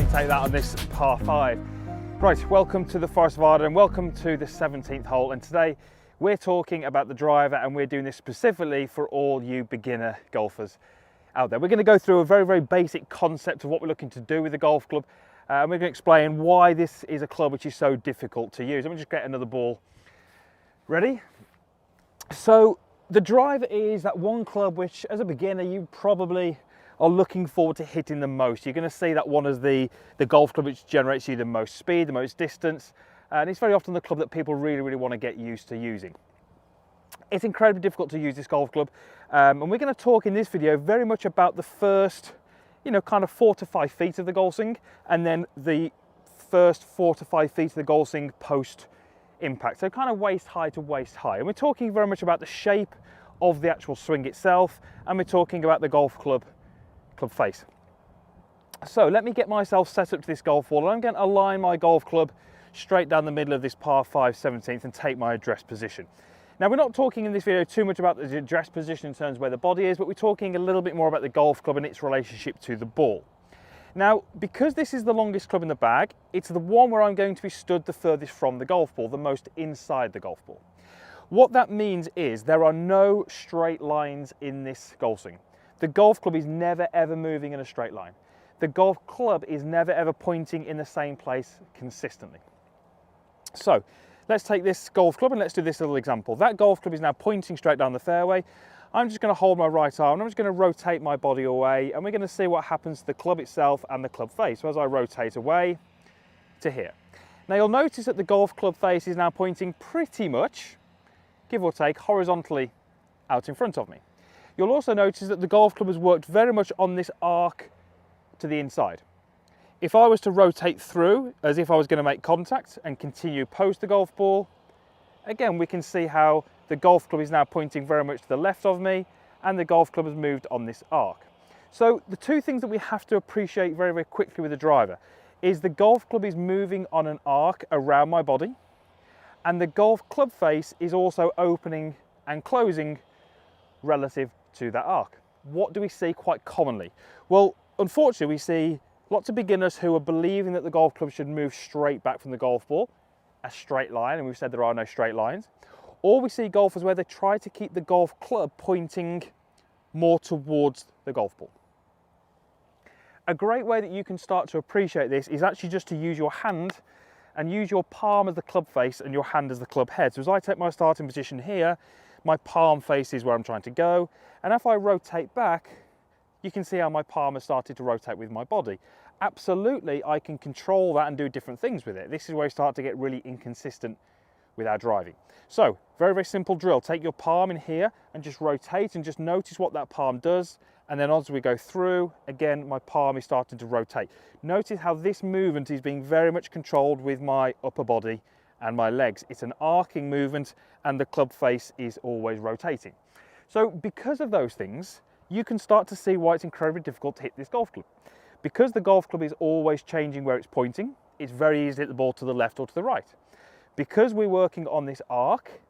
can take that on this par 5. Right, welcome to the Forest of Arden and welcome to the 17th hole, and today we're talking about the driver, and we're doing this specifically for all you beginner golfers out there. We're going to go through a very basic concept of what we're looking to do with the golf club, and we're going to explain why this is a club which is so difficult to use. Let me just get another ball ready. So the driver is that one club which, as a beginner, you probably are looking forward to hitting the most. You're going to see that one as the golf club which generates you the most speed, the most distance, and it's very often the club that people really want to get used to using. It's incredibly difficult to use this golf club, and we're going to talk in this video very much about the first, kind of 4 to 5 feet of the golf swing, and then the first 4 to 5 feet of the golf swing post impact. So kind of waist high to waist high. And we're talking very much about the shape of the actual swing itself, and we're talking about the golf club face. So let me get myself set up to this golf ball, and I'm going to align my golf club straight down the middle of this par 5 17th and take my address position. Now, we're not talking in this video too much about the address position in terms of where the body is, but we're talking a little bit more about the golf club and its relationship to the ball. Now, because this is the longest club in the bag, it's the one where I'm going to be stood the furthest from the golf ball, the most inside the golf ball. What that means is there are no straight lines in this golf swing. The golf club is never ever moving in a straight line. The golf club is never ever pointing in the same place consistently. So let's take this golf club and let's do this little example. That golf club is now pointing straight down the fairway. I'm just going to hold my right arm and I'm just going to rotate my body away, and we're going to see what happens to the club itself and the club face. So as I rotate away to here. Now you'll notice that the golf club face is now pointing pretty much, give or take, horizontally out in front of me. You'll also notice that the golf club has worked very much on this arc to the inside. If I was to rotate through as if I was going to make contact and continue post the golf ball, again we can see how the golf club is now pointing very much to the left of me, and the golf club has moved on this arc. So the two things that we have to appreciate very quickly with the driver is the golf club is moving on an arc around my body, and the golf club face is also opening and closing relative to that arc. What do we see quite commonly? Well, unfortunately, we see lots of beginners who are believing that the golf club should move straight back from the golf ball, a straight line, and we've said there are no straight lines. Or we see golfers where they try to keep the golf club pointing more towards the golf ball. A great way that you can start to appreciate this is actually just to use your hand and use your palm as the club face and your hand as the club head. So as I take my starting position here, my palm face is where I'm trying to go, and if I rotate back, you can see how my palm has started to rotate with my body. Absolutely, I can control that and do different things with it. This is where we start to get really inconsistent with our driving. So, very simple drill. Take your palm in here and just rotate and just notice what that palm does. And then as we go through, again, my palm is starting to rotate. Notice how this movement is being very much controlled with my upper body and my legs. It's an arcing movement, and the club face is always rotating. So because of those things, you can start to see why it's incredibly difficult to hit this golf club. Because the golf club is always changing where it's pointing, it's very easy to hit the ball to the left or to the right. Because we're working on this arc,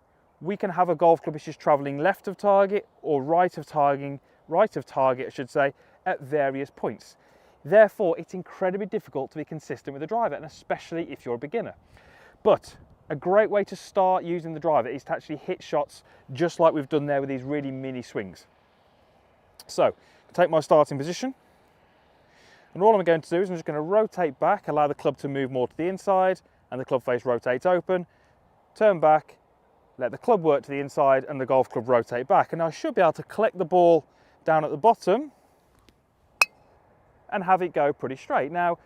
we can have a golf club which is traveling left of target or right of target, I should say, at various points. Therefore, it's incredibly difficult to be consistent with the driver, and especially if you're a beginner. But a great way to start using the driver is to actually hit shots just like we've done there with these really mini swings. So, take my starting position, and all I'm going to do is I'm just going to rotate back, allow the club to move more to the inside, and the club face rotates open, turn back, let the club work to the inside, and the golf club rotate back. And I should be able to collect the ball down at the bottom and have it go pretty straight. Now,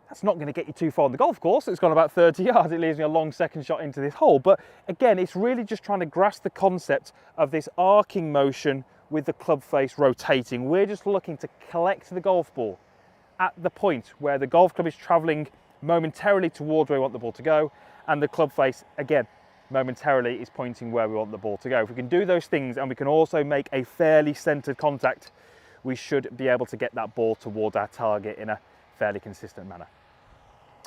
that's not going to get you too far on the golf course. It's gone about 30 yards. It leaves me a long second shot into this hole. But again, it's really just trying to grasp the concept of this arcing motion with the club face rotating. We're just looking to collect the golf ball at the point where the golf club is traveling momentarily towards where we want the ball to go, and the club face, again, momentarily is pointing where we want the ball to go. If we can do those things and we can also make a fairly centered contact, we should be able to get that ball towards our target in a fairly consistent manner.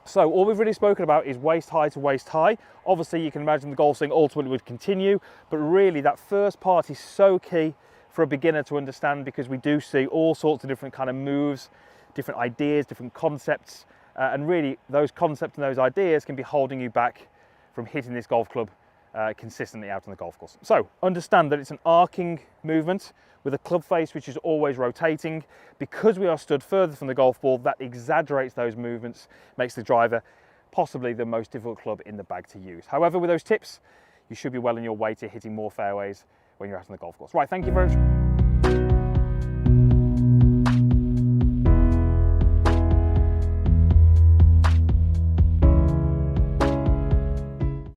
So all we've really spoken about is waist high to waist high. Obviously you can imagine the golf swing ultimately would continue, but really that first part is so key for a beginner to understand, because we do see all sorts of different kind of moves, different ideas, different concepts, and really those concepts and those ideas can be holding you back from hitting this golf club consistently out on the golf course. So understand that it's an arcing movement with a club face which is always rotating. Because we are stood further from the golf ball, that exaggerates those movements, makes the driver possibly the most difficult club in the bag to use. However, with those tips, you should be well on your way to hitting more fairways when you're out on the golf course. Right, thank you very much.